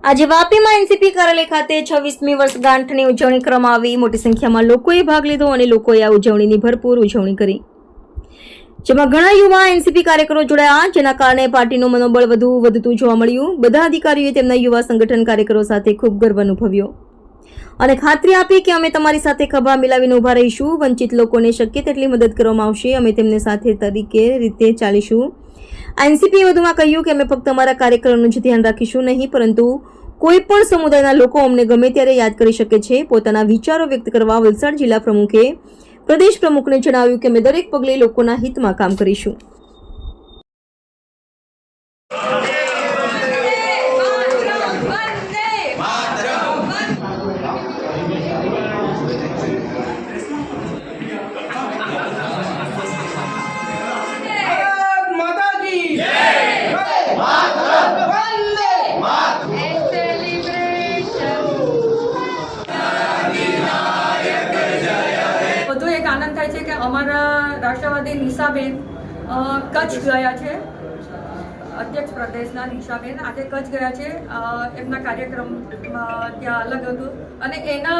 આજે વાપીમાં એનસીપી કાર્યાલય ખાતે 26મી વર્ષગાંઠની ઉજવણી કરવામાં આવી। મોટી સંખ્યામાં લોકોએ ભાગ લીધો અને લોકોએ આ ઉજવણીની ભરપૂર ઉજવણી કરી, જેમાં ઘણા યુવા એનસીપી કાર્યકરો જોડાયા, જેના કારણે પાર્ટીનું મનોબળ વધતું જોવા મળ્યું। બધા અધિકારીઓએ તેમના યુવા સંગઠન કાર્યકરો સાથે ખૂબ ગર્વ અનુભવ્યો અને ખાતરી આપી કે અમે તમારી સાથે ખભા મિલાવીને ઊભા રહીશું, વંચિત લોકોને શક્ય તેટલી મદદ કરવામાં આવશે, અમે તેમને સાથે રીતે ચાલીશું। એનસીપીએ વધુમાં કહ્યું કે અમે ફક્ત અમારા કાર્યકરોનું જ ધ્યાન રાખીશું નહીં, પરંતુ કોઈ પણ સમુદાયના લોકો અમને ગમે ત્યારે યાદ કરી શકે છે। પોતાના વિચારો વ્યક્ત કરવા વલસાડ જિલ્લા પ્રમુખે પ્રદેશ પ્રમુખને જણાવ્યું કે અમે દરેક પગલે લોકોના हितમાં કામ કરીશું। વધુ એક આનંદ થાય છે કે અમારા રાષ્ટ્રવાદી નિશાબેન કચ્છ ગયા છે, અધ્યક્ષ પ્રદેશના નિશાબેન આજે કચ્છ ગયા છે। એમના કાર્યક્રમ ત્યાં અલગ હતું અને એના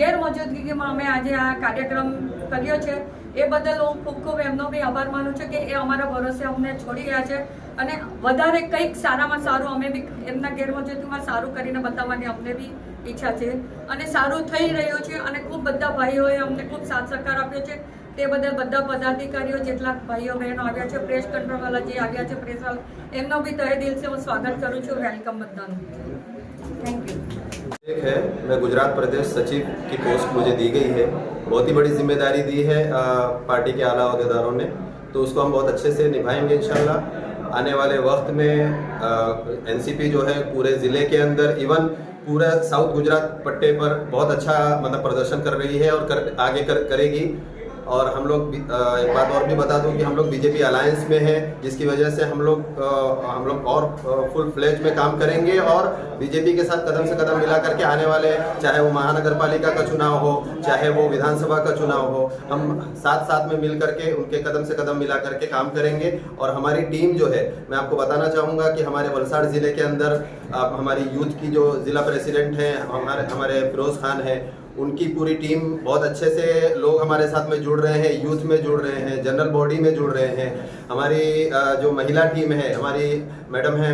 ગેરમોજૂદગીમાં અમે આજે આ કાર્યક્રમ કર્યો છે। એ બદલ હું ખૂબ એમનો બી આભાર માનું છું કે એ અમારા ભરોસે અમને છોડી ગયા છે અને વધારે કંઈક સારામાં સારું અમે બી એમના ગેરમોજૂદગીમાં સારું કરીને બતાવવાની અમને બી ઈચ્છા છે અને સારું થઈ રહ્યું છે અને ખૂબ બધા ભાઈઓએ અમને ખૂબ સાથ સહકાર આપ્યો છે। તે બદલ બધા પદાધિકારીઓ જેટલા ભાઈઓ બહેનો આવ્યા છે, પ્રેસ કંટ્રોલવાળા જે આવ્યા છે, પ્રેસવાળા, એમનો બી તહે દિલથી હું સ્વાગત કરું છું। વેલકમ બધાનું, થેન્ક यू। एक है, मैं गुजरात प्रदेश सचिव की पोस्ट मुझे दी गई है। बहुत ही बड़ी जिम्मेदारी दी है पार्टी के आला अहदेदारों ने, तो उसको हम बहुत अच्छे से निभाएंगे इंशाल्लाह। आने वाले वक्त में एनसीपी जो है पूरे ज़िले के अंदर, इवन पूरा साउथ गुजरात पट्टे पर बहुत अच्छा मतलब प्रदर्शन कर रही है और आगे करेगी। और हम लोग एक बात और भी बता दूं कि हम लोग बीजेपी अलायंस में हैं, जिसकी वजह से हम लोग और फुल फ्लेज में काम करेंगे और बीजेपी के साथ कदम से कदम मिला करके आने वाले, चाहे वो महानगर पालिका का चुनाव हो, चाहे वो विधानसभा का चुनाव हो, हम साथ में मिल करके उनके कदम से कदम मिला करके काम करेंगे। और हमारी टीम जो है, मैं आपको बताना चाहूँगा कि हमारे वलसाड़ ज़िले के अंदर हमारी यूथ की जो ज़िला प्रेसिडेंट हैं हमारे फिरोज़ खान हैं, उनकी पूरी टीम बहुत अच्छे से लोग हमारे साथ में जुड़ रहे हैं, यूथ में जुड़ रहे हैं, जनरल बॉडी में जुड़ रहे हैं। हमारी जो महिला टीम है, हमारी मैडम है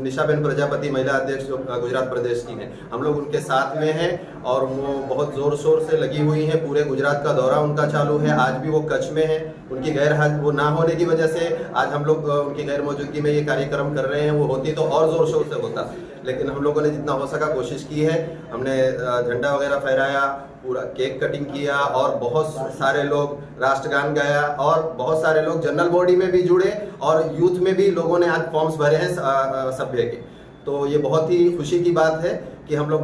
निशाबेन प्रजापति, महिला अध्यक्ष जो गुजरात प्रदेश की हैं, हम लोग उनके साथ में हैं और वो बहुत ज़ोर शोर से लगी हुई हैं। पूरे गुजरात का दौरा उनका चालू है। आज भी वो कच्छ में है, उनकी वो ना होने की वजह से आज हम लोग उनकी गैर मौजूदगी में ये कार्यक्रम कर रहे हैं। वो होती तो और ज़ोर शोर से होता, लेकिन हम लोगों ने जितना हो सका कोशिश की है। हमने झंडा वगैरह फहराया, पूरा केक कटिंग किया और बहुत सारे लोग राष्ट्रगान गाया और बहुत सारे लोग जनरल बॉडी में भी जुड़े और यूथ में भी लोगों ने आज फॉर्म्स भरे हैं सभ्य के। तो ये बहुत ही खुशी की बात है कि हम लोग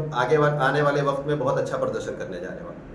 आने वाले वक्त में बहुत अच्छा प्रदर्शन करने जा रहे हैं।